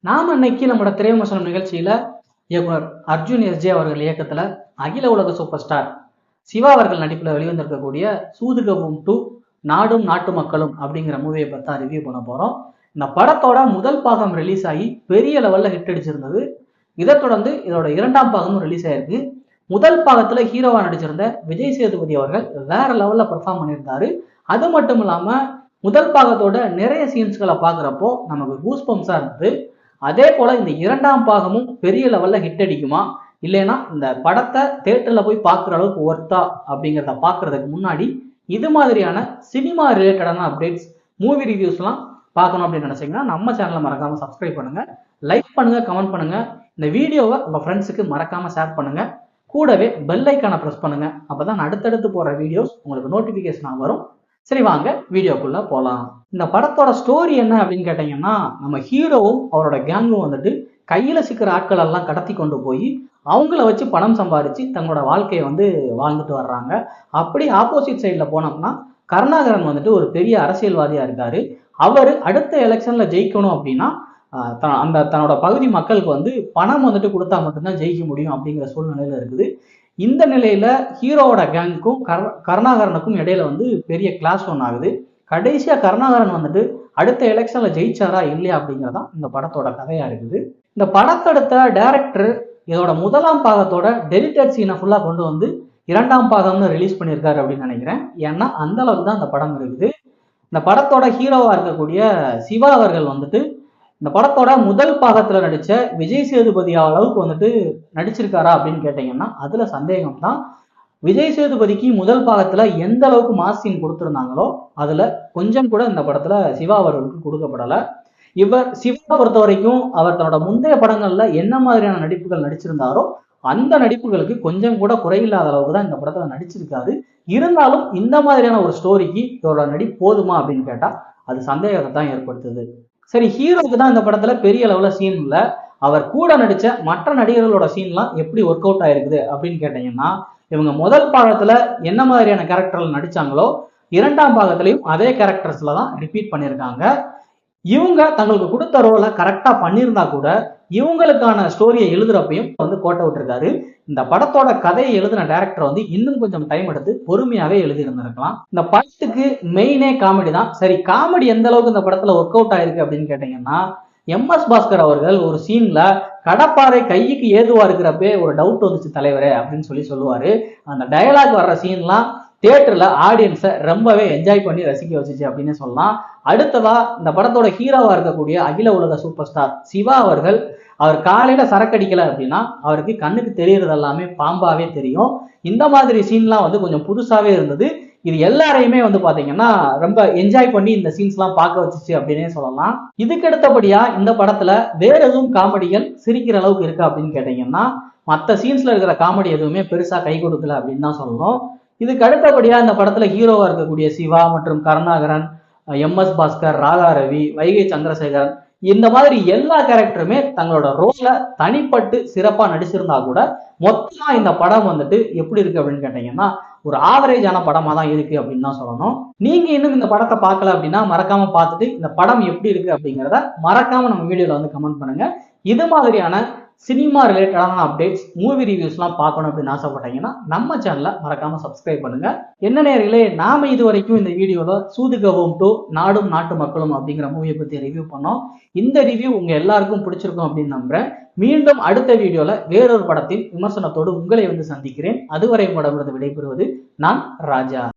நாம இன்னைக்கு நம்மளோட திரைவிமர்சனம் நிகழ்ச்சியில இயக்குனர் அர்ஜுன் எஸ்ஜே அவர்கள் இயக்கத்துல அகில உலக சூப்பர் ஸ்டார் சிவா அவர்கள் நடிப்புல வெளிவந்திருக்கக்கூடிய சூதுகவும் டு நாடும் நாட்டு மக்களும் அப்படிங்கிற மூவியை பத்தி ரிவ்யூ பண்ண போறோம். இந்த படத்தோட முதல் பாகம் ரிலீஸ் ஆகி பெரிய லெவல்ல ஹிட் அடிச்சிருந்தது. இதை தொடர்ந்து இதோட இரண்டாம் பாகமும் ரிலீஸ் ஆயிருக்கு. முதல் பாகத்துல ஹீரோவா நடிச்சிருந்த விஜய் சேதுபதி அவர்கள் வேற லெவல்ல பெர்ஃபார்ம் பண்ணியிருந்தாரு. அது மட்டும் இல்லாம முதல் பாகத்தோட நிறைய சீன்ஸ்களை பாக்குறப்போ நமக்கு கூஸ் பம்ப்ஸா இருந்தது. அதே போல இந்த இரண்டாம் பாகமும் பெரிய லெவல்ல ஹிட் அடிக்குமா, இல்லைன்னா இந்த படத்தை தியேட்டர்ல போய் பார்க்குற அளவுக்கு ஒர்த்தா அப்படிங்கிறத பார்க்கறதுக்கு முன்னாடி இது மாதிரியான சினிமா ரிலேட்டடான அப்டேட்ஸ், மூவி ரிவ்யூஸ்லாம் பார்க்கணும் அப்படின்னு நினைச்சீங்கன்னா நம்ம சேனலை மறக்காம சப்ஸ்கிரைப் பண்ணுங்க, லைக் பண்ணுங்க, கமெண்ட் பண்ணுங்க. இந்த வீடியோவை உங்க ஃப்ரெண்ட்ஸுக்கு மறக்காம ஷேர் பண்ணுங்க. கூடவே பெல் ஐக்கானை ப்ரெஸ் பண்ணுங்க. அப்பதான் அடுத்தடுத்து போற வீடியோஸ் உங்களுக்கு நோட்டிபிகேஷன் வரும். சரி, வாங்க வீடியோக்குள்ள போலாம். இந்த படத்தோட ஸ்டோரி என்ன அப்படின்னு கேட்டீங்கன்னா, நம்ம ஹீரோவும் அவரோட கேங்கும் வந்துட்டு கையில சிக்கிற ஆட்கள் எல்லாம் கடத்தி கொண்டு போய் அவங்கள வச்சு பணம் சம்பாதிச்சு தங்களோட வாழ்க்கையை வாழ்ந்துட்டு வர்றாங்க. அப்படி ஆப்போசிட் சைட்ல போனோம்னா கருணாகரன் வந்துட்டு ஒரு பெரிய அரசியல்வாதியா இருக்காரு. அவரு அடுத்த எலெக்ஷன்ல ஜெயிக்கணும் அப்படின்னா தன்னோட பகுதி மக்களுக்கு பணம் கொடுத்தா மட்டும்தான் ஜெயிக்க முடியும் அப்படிங்கிற சூழ்நிலையில இருக்குது. இந்த நிலையில ஹீரோவோட கேங்குக்கும் கருணாகரனுக்கும் இடையில பெரிய கிளாஸ் ஒன் ஆகுது. கடைசியா கருணாகரன் அடுத்த எலெக்ஷன்ல ஜெயிச்சாரா இல்லையா அப்படிங்கறதான் இந்த படத்தோட கதையா இருக்குது. இந்த படத்தெடுத்த டைரக்டர் இதோட முதலாம் பாகத்தோட டெலிட்டட் சீனை ஃபுல்லா கொண்டு இரண்டாம் பாகம்னு ரிலீஸ் பண்ணியிருக்காரு அப்படின்னு நினைக்கிறேன். ஏன்னா அந்த அளவுக்கு தான் இந்த படம் இருக்குது. இந்த படத்தோட ஹீரோவா இருக்கக்கூடிய சிவா அவர்கள் இந்த படத்தோட முதல் பாகத்துல நடிச்ச விஜய் சேதுபதி அளவுக்கு நடிச்சிருக்காரா அப்படின்னு கேட்டீங்கன்னா அதுல சந்தேகம் தான். விஜய் சேதுபதிக்கு முதல் பாகத்துல எந்த அளவுக்கு மாஸ் சீன் கொடுத்திருந்தாங்களோ அதுல கொஞ்சம் கூட இந்த படத்துல சிவா அவர்களுக்கு கொடுக்கப்படல. இவர் சிவா பொறுத்த வரைக்கும் அவர் தன்னோட முந்தைய படங்கள்ல என்ன மாதிரியான நடிப்புகள் நடிச்சிருந்தாரோ அந்த நடிப்புகளுக்கு கொஞ்சம் கூட குறையில்லாத அளவுக்கு தான் இந்த படத்துல நடிச்சிருக்காரு. இருந்தாலும் இந்த மாதிரியான ஒரு ஸ்டோரிக்கு இவரோட நடிப்பு போதுமா அப்படின்னு கேட்டா அது சந்தேகத்தை தான் ஏற்படுத்துது. சரி, ஹீரோக்கு தான் இந்த படத்துல பெரிய அளவுல சீன் இல்ல. அவர் கூட நடிச்ச மற்ற நடிகர்களோட சீன்லாம் எப்படி ஒர்க் அவுட் ஆயிருக்குது அப்படின்னு கேட்டீங்கன்னா, இவங்க முதல் பாகத்துல என்ன மாதிரியான கேரக்டர்ல நடிச்சாங்களோ இரண்டாம் பாகத்திலையும் அதே கேரக்டர்ஸ்ல தான் ரிப்பீட் பண்ணியிருக்காங்க. இவங்க தங்களுக்கு கொடுத்த ரோலை கரெக்டா பண்ணியிருந்தா கூட இவங்களுக்கான ஸ்டோரியை எழுதுறப்பையும் கோட்டை விட்டுருக்காரு. இந்த படத்தோட கதையை எழுதின டைரக்டர் இன்னும் கொஞ்சம் டைம் எடுத்து பொறுமையாவே எழுதி இருந்திருக்கலாம். இந்த படத்துக்கு மெயினே காமெடி தான். சரி, காமெடி எந்த அளவுக்கு இந்த படத்துல ஒர்க் அவுட் ஆயிருக்கு அப்படின்னு கேட்டீங்கன்னா, MS பாஸ்கர் அவர்கள் ஒரு சீன்ல கடப்பாறை கைக்கு ஏதுவா இருக்கிறப்பே ஒரு டவுட் வந்துச்சு தலைவரே அப்படின்னு சொல்லுவாரு. அந்த டயலாக் வர்ற சீன்லாம் தியேட்டர்ல ஆடியன்ஸை ரொம்பவே என்ஜாய் பண்ணி ரசிக்க வச்சுச்சு அப்படின்னு சொல்லலாம். அடுத்ததா இந்த படத்தோட ஹீரோவா இருக்கக்கூடிய அகில உலக சூப்பர் ஸ்டார் சிவா அவர்கள் அவர் காலையில சரக்கடிக்கல அப்படின்னா அவருக்கு கண்ணுக்கு தெரியறது எல்லாமே பாம்பாவே தெரியும். இந்த மாதிரி சீன்லாம் கொஞ்சம் புதுசாவே இருந்தது. இது எல்லாரையுமே பாத்தீங்கன்னா ரொம்ப என்ஜாய் பண்ணி இந்த சீன்ஸ் எல்லாம் பார்க்க வச்சுச்சு அப்படின்னே சொல்லலாம். இதுக்கு அடுத்தபடியா இந்த படத்துல வேற எதுவும் காமெடிகள் சிரிக்கிற அளவுக்கு இருக்கா அப்படின்னு கேட்டீங்கன்னா மற்ற சீன்ஸ்ல இருக்கிற காமெடி எதுவுமே பெருசா கை கொடுக்கல அப்படின்னு தான் சொல்லணும். இதுக்கு அடுத்தபடியா இந்த படத்துல ஹீரோவா இருக்கக்கூடிய சிவா மற்றும் கருணாகரன், MS பாஸ்கர், ராதா ரவி, வைகை சந்திரசேகரன் இந்த மாதிரி எல்லா கேரக்டருமே தங்களோட ரோல்ல தனிப்பட்டு சிறப்பா நடிச்சிருந்தா கூட மொத்தமா இந்த படம் எப்படி இருக்கு அப்படின்னு கேட்டீங்கன்னா ஒரு ஆவரேஜான படமா தான் இருக்கு அப்படின்னு தான் சொல்லணும். நீங்க இன்னும் இந்த படத்தை பார்க்கல அப்படின்னா மறக்காம பார்த்துட்டு இந்த படம் எப்படி இருக்கு அப்படிங்கிறத மறக்காம நம்ம வீடியோல கமெண்ட் பண்ணுங்க. இது மாதிரியான சினிமா ரிலேட்டடான அப்டேட்ஸ், மூவி ரிவ்யூஸ்லாம் பார்க்கணும் அப்படின்னு ஆசைப்பட்டீங்கன்னா நம்ம சேனலை மறக்காம சப்ஸ்கிரைப் பண்ணுங்க. என்ன நேயர்களே, நாம இது வரைக்கும் இந்த வீடியோல சூதுகவும் டு நாடும் நாட்டு மக்களும் அப்படிங்கிற மூவியை பத்தி ரிவ்யூ பண்ணோம். இந்த ரிவ்யூ உங்க எல்லாருக்கும் பிடிச்சிருக்கும் அப்படின்னு நம்புறேன். மீண்டும் அடுத்த வீடியோல வேறொரு படத்தின் விமர்சனத்தோடு உங்களை சந்திக்கிறேன். அதுவரை உங்களிடமிருந்து விடைபெறுவது நான் ராஜா.